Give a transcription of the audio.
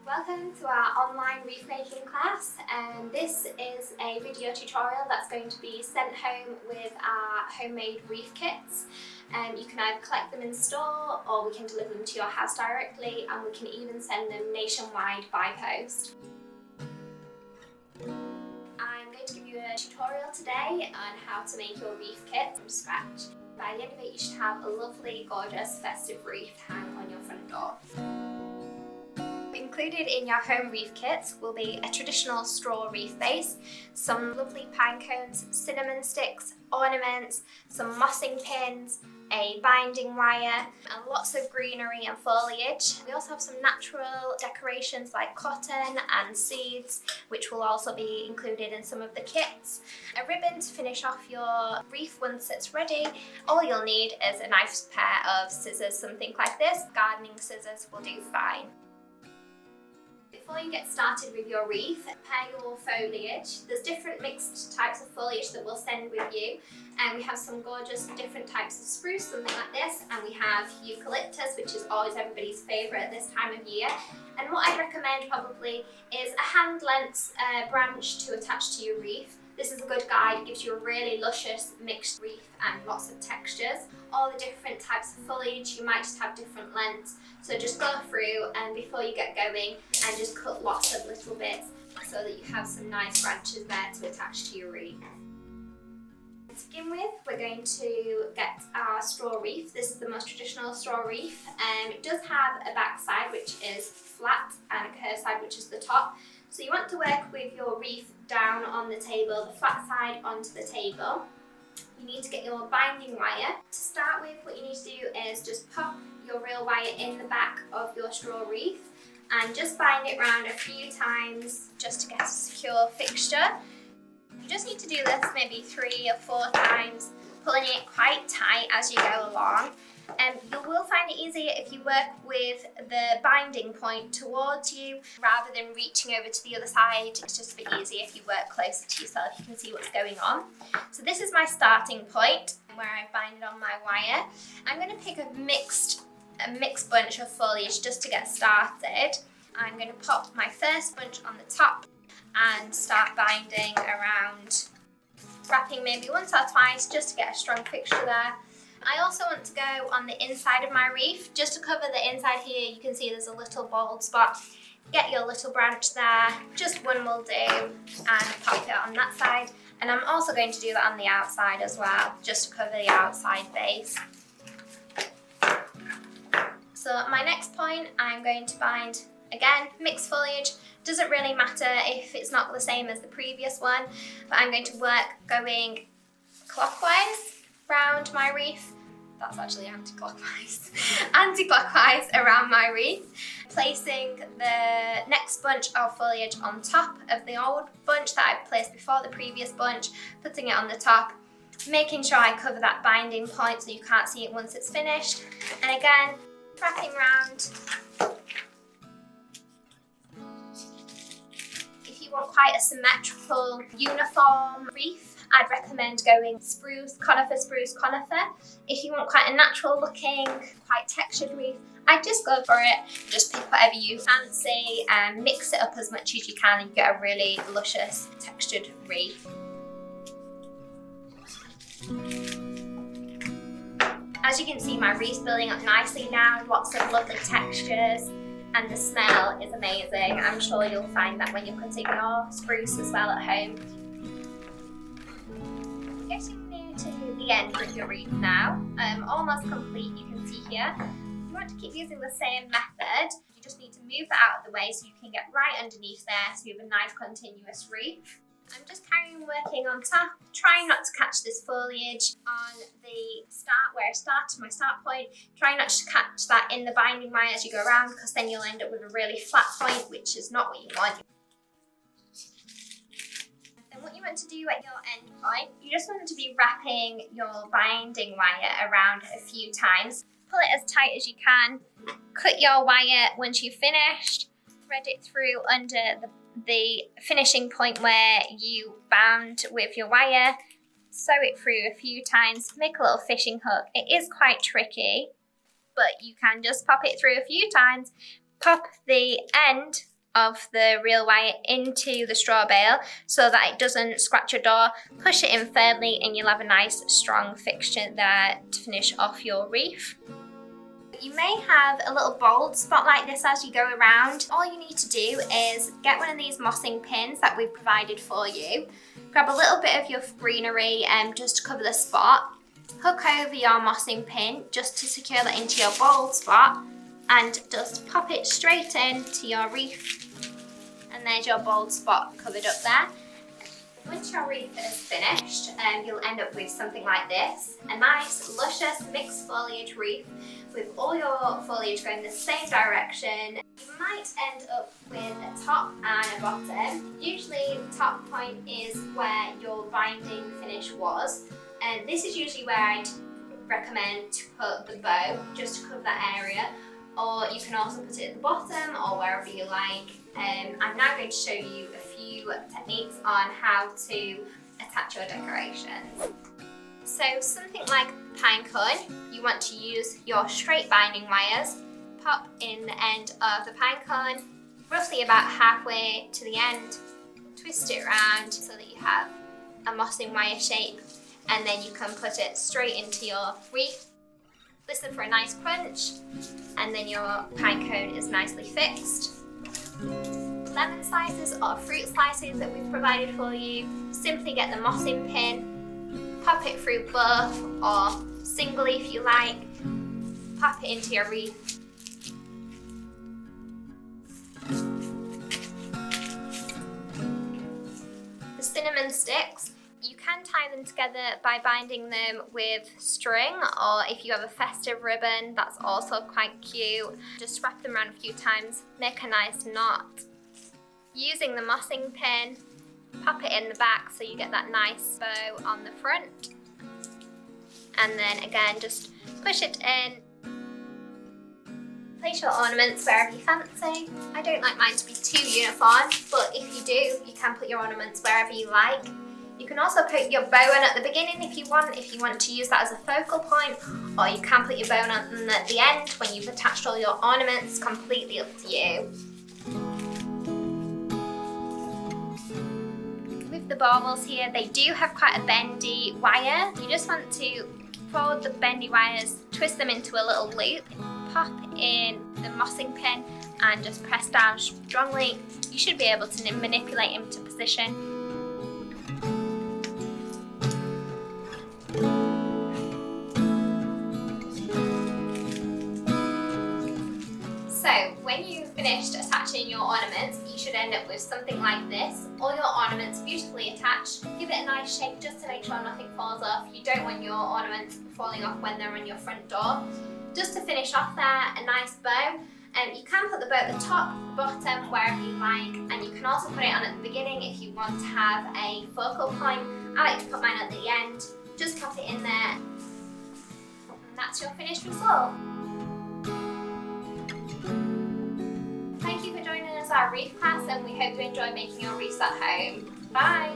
Welcome to our online wreath making class, and this is a video tutorial that's going to be sent home with our homemade wreath kits. You can either collect them in store or we can deliver them to your house directly, and we can even send them nationwide by post. I'm going to give you a tutorial today on how to make your wreath kit from scratch. By the end of it you should have a lovely, gorgeous, festive wreath hang on your front door. Included in your home wreath kits will be a traditional straw wreath base, some lovely pine cones, cinnamon sticks, ornaments, some mossing pins, a binding wire, and lots of greenery and foliage. We also have some natural decorations like cotton and seeds, which will also be included in some of the kits. A ribbon to finish off your wreath once it's ready. All you'll need is a nice pair of scissors, something like this. Gardening scissors will do fine. Before you get started with your wreath, prepare your foliage. There's different mixed types of foliage that we'll send with you, and we have some gorgeous different types of spruce, something like this, and we have eucalyptus, which is always everybody's favourite at this time of year. And what I'd recommend probably is a hand-length branch to attach to your wreath. This is a good guide, it gives you a really luscious mixed wreath and lots of textures. All the different types of foliage, you might just have different lengths. So just go through and before you get going and just cut lots of little bits so that you have some nice branches there to attach to your wreath. To begin with, we're going to get our straw wreath. This is the most traditional straw wreath. It does have a back side which is flat and a curved side which is the top. So you want to work with your wreath down on the table, the flat side onto the table. You need to get your binding wire. To start with, what you need to do is just pop your real wire in the back of your straw wreath and just bind it round a few times just to get a secure fixture. You just need to do this maybe 3 or 4 times, pulling it quite tight as you go along. You will find it easier if you work with the binding point towards you rather than reaching over to the other side. It's just a bit easier if you work closer to yourself, you can see what's going on. So this is my starting point where I've binded on my wire. I'm going to pick a mixed bunch of foliage just to get started. I'm going to pop my first bunch on the top and start binding around, wrapping maybe once or twice just to get a strong fixture there. I also want to go on the inside of my wreath, just to cover the inside here. You can see there's a little bald spot. Get your little branch there, just one will do, and pop it on that side. And I'm also going to do that on the outside as well, just to cover the outside base. So at my next point, I'm going to bind, again, mixed foliage. Doesn't really matter if it's not the same as the previous one, but I'm going to work going clockwise round my wreath. That's actually anti-clockwise. Anti-clockwise around my wreath, placing the next bunch of foliage on top of the old bunch that I placed before the previous bunch, putting it on the top, making sure I cover that binding point so you can't see it once it's finished, and again, wrapping round. If you want quite a symmetrical, uniform wreath, I'd recommend going spruce, conifer. If you want quite a natural looking, quite textured wreath, I'd just go for it. Just pick whatever you fancy and mix it up as much as you can and get a really luscious textured wreath. As you can see, my wreath's building up nicely now, lots of lovely textures, and the smell is amazing. I'm sure you'll find that when you're cutting your spruce as well at home. Getting near to the end of your wreath now, almost complete, you can see here. You want to keep using the same method, you just need to move that out of the way so you can get right underneath there so you have a nice continuous wreath. I'm just carrying working on top, trying not to catch this foliage on the start where I started, my start point. Try not to catch that in the binding wire as you go around, because then you'll end up with a really flat point, which is not what you want. And what you want to do at your end point, you just want to be wrapping your binding wire around a few times. Pull it as tight as you can, cut your wire once you've finished, thread it through under the finishing point where you bound with your wire, sew it through a few times, make a little fishing hook. It is quite tricky, but you can just pop it through a few times, pop the end of the real wire into the straw bale so that it doesn't scratch your door. Push it in firmly and you'll have a nice strong fixture there to finish off your wreath. You may have a little bald spot like this as you go around. All you need to do is get one of these mossing pins that we've provided for you. Grab a little bit of your greenery just to cover the spot. Hook over your mossing pin just to secure that into your bald spot and just pop it straight into your wreath. And there's your bald spot covered up there. Once your wreath is finished, you'll end up with something like this. A nice, luscious, mixed foliage wreath with all your foliage going the same direction. You might end up with a top and a bottom. Usually the top point is where your binding finish was. And this is usually where I'd recommend to put the bow, just to cover that area. Or you can also put it at the bottom or wherever you like. I'm now going to show you a few techniques on how to attach your decorations. So something like pine cone, you want to use your straight binding wires, pop in the end of the pine cone, roughly about halfway to the end, twist it around so that you have a mossing wire shape, and then you can put it straight into your wreath. Listen for a nice crunch, and then your pine cone is nicely fixed. Lemon slices or fruit slices that we've provided for you, simply get the mossing pin, pop it through both or singly if you like, pop it into your wreath. The cinnamon sticks, you can tie them together by binding them with string, or if you have a festive ribbon, that's also quite cute. Just wrap them around a few times, make a nice knot. Using the mossing pin, pop it in the back so you get that nice bow on the front. And then again, just push it in. Place your ornaments wherever you fancy. I don't like mine to be too uniform, but if you do, you can put your ornaments wherever you like. You can also put your bow on at the beginning if you want to use that as a focal point, or you can put your bow on at the end when you've attached all your ornaments, completely up to you. With the baubles here, they do have quite a bendy wire. You just want to fold the bendy wires, twist them into a little loop, pop in the mossing pin and just press down strongly. You should be able to manipulate them to position. So when you've finished attaching your ornaments, you should end up with something like this. All your ornaments beautifully attached. Give it a nice shake just to make sure nothing falls off. You don't want your ornaments falling off when they're on your front door. Just to finish off there, a nice bow. You can put the bow at the top, bottom, wherever you like, and you can also put it on at the beginning if you want to have a focal point. I like to put mine at the end. Just pop it in there, and that's your finished result. Thank you for joining us at our wreath class, and we hope you enjoy making your wreaths at home. Bye!